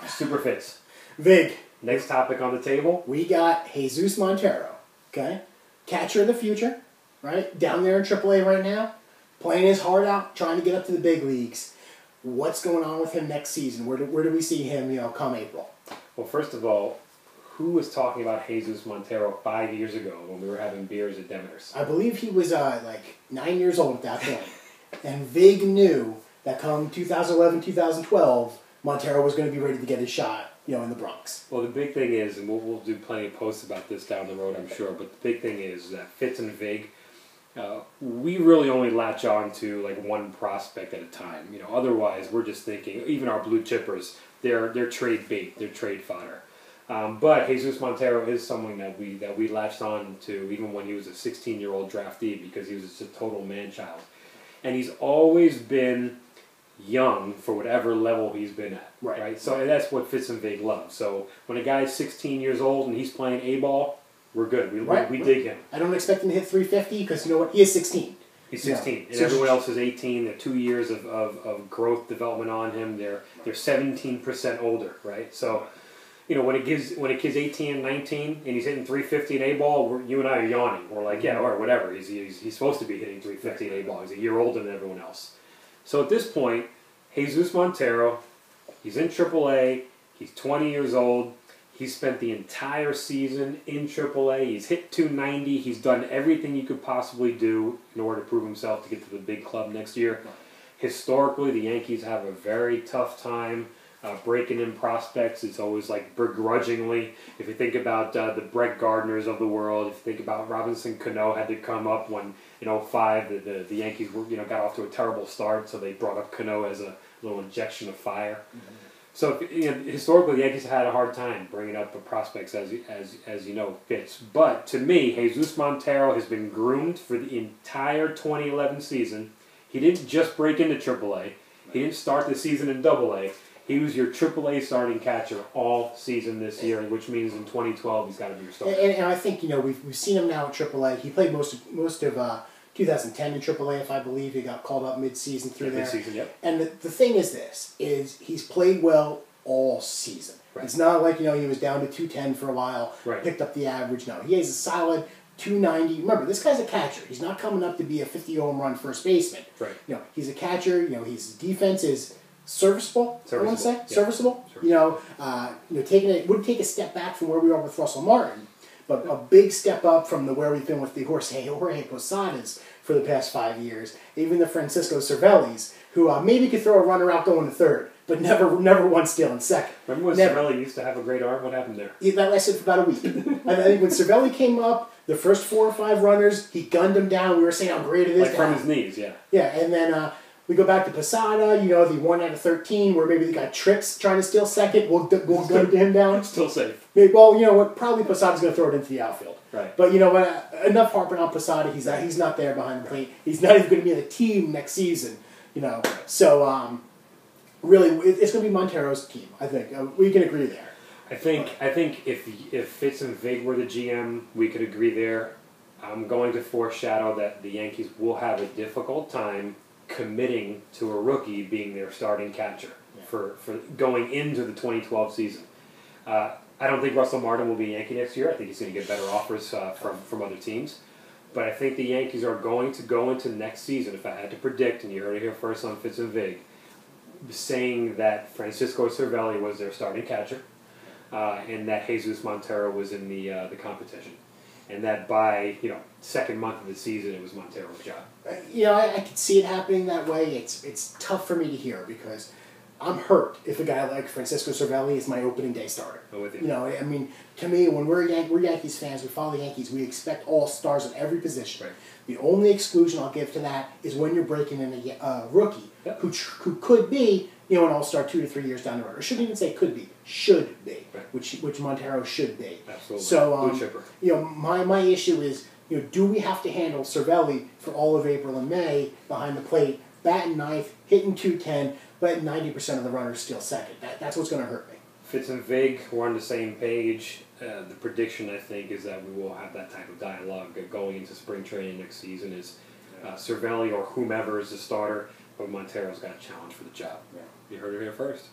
Super Fitz. Vig. Next topic on the table. We got Jesus Montero, okay? Catcher of the future, right? Down there in AAA right now, playing his heart out, trying to get up to the big leagues. What's going on with him next season? Where do we see him, come April? Well, first of all, who was talking about Jesus Montero 5 years ago when we were having beers at Demeter's? I believe he was like 9 years old at that point. And Vig knew that come 2011, 2012, Montero was going to be ready to get his shot, in the Bronx. Well, the big thing is, and we'll do plenty of posts about this down the road, I'm sure, but the big thing is that Fitz and Vig, we really only latch on to like one prospect at a time. Otherwise we're just thinking, even our blue chippers, they're trade bait, they're trade fodder. But Jesus Montero is someone that we latched on to even when he was a 16-year-old draftee, because he was just a total man-child. And he's always been young for whatever level he's been at. Right? So that's what Fitz and Vig love. So when a guy's 16 years old and he's playing A-ball, we're good. We dig him. I don't expect him to hit 350 because you know what? He is 16. He's 16. And everyone else is 18. They're 2 years of growth development on him. They're 17% older, right? So, when a kid's 18 and 19 and he's hitting 350 in A-ball, you and I are yawning. We're like, yeah, or whatever. He's supposed to be hitting 350 in A-ball. He's a year older than everyone else. So at this point, Jesus Montero, he's in AAA. He's 20 years old. He's spent the entire season in AAA. He's hit 290. He's done everything you could possibly do in order to prove himself to get to the big club next year. Historically, the Yankees have a very tough time breaking in prospects. It's always like begrudgingly. If you think about the Brett Gardners of the world, if you think about Robinson Cano had to come up when in 2005 the Yankees were got off to a terrible start, so they brought up Cano as a little injection of fire. So historically, the Yankees have had a hard time bringing up the prospects, as Fitz. But to me, Jesus Montero has been groomed for the entire 2011 season. He didn't just break into AAA. He didn't start the season in AA. He was your AAA starting catcher all season this year, which means in 2012 he's got to be your starter. And I think we've seen him now at AAA. He played most of 2010 in AAA, if I believe. He got called up mid-season through there. Mid-season, yep. And the thing is he's played well all season. Right. It's not like, he was down to 210 for a while, picked up the average. No, he has a solid 290. Remember, this guy's a catcher. He's not coming up to be a 50-home run first baseman. Right. He's a catcher. His defense is serviceable. I want to say serviceable. Would take a step back from where we are with Russell Martin, but a big step up from where we've been with the Jorge Posadas for the past 5 years. Even the Francisco Cervellis, who maybe could throw a runner out going to third, but never once stealing second. Remember when Cervelli used to have a great arm? What happened there? That lasted for about a week. I think when Cervelli came up, the first 4 or 5 runners, he gunned them down. We were saying how great it is. Like from his knees, yeah. Yeah, and then we go back to Posada, the 1 out of 13, where maybe they got tricks trying to steal second. We'll gun him down. Still safe. Well, you know what? Probably Posada's going to throw it into the outfield. Right. But you know what? Enough harping on Posada. He's not there behind the plate. He's not even going to be on the team next season. So really, it's going to be Montero's team. I think we can agree there. I think if Fitz and Vig were the GM, we could agree there. I'm going to foreshadow that the Yankees will have a difficult time committing to a rookie being their starting catcher for going into the 2012 season. I don't think Russell Martin will be a Yankee next year. I think he's going to get better offers from other teams. But I think the Yankees are going to go into next season, if I had to predict, and you heard it here first on Fitz and Vig, saying that Francisco Cervelli was their starting catcher, and that Jesus Montero was in the competition. And that by second month of the season, it was Montero's job. I could see it happening that way. It's tough for me to hear because I'm hurt if a guy like Francisco Cervelli is my opening day starter. I'm with you. I mean, to me, when we're Yankees fans, we follow the Yankees, we expect all stars at every position. Right. The only exclusion I'll give to that is when you're breaking in a rookie who could be an all-star 2 to 3 years down the road. Or shouldn't even say could be, should be, which Montero should be. Absolutely. So, Blue chipper. My issue is, do we have to handle Cervelli for all of April and May behind the plate, batting ninth, hitting 210, but 90% of the runners steal second? That's what's going to hurt me. Fitz and Vig, we're on the same page. The prediction, I think, is that we will have that type of dialogue going into spring training next season. Is Cervelli or whomever is the starter, but Montero's got a challenge for the job. Yeah. You heard it here first.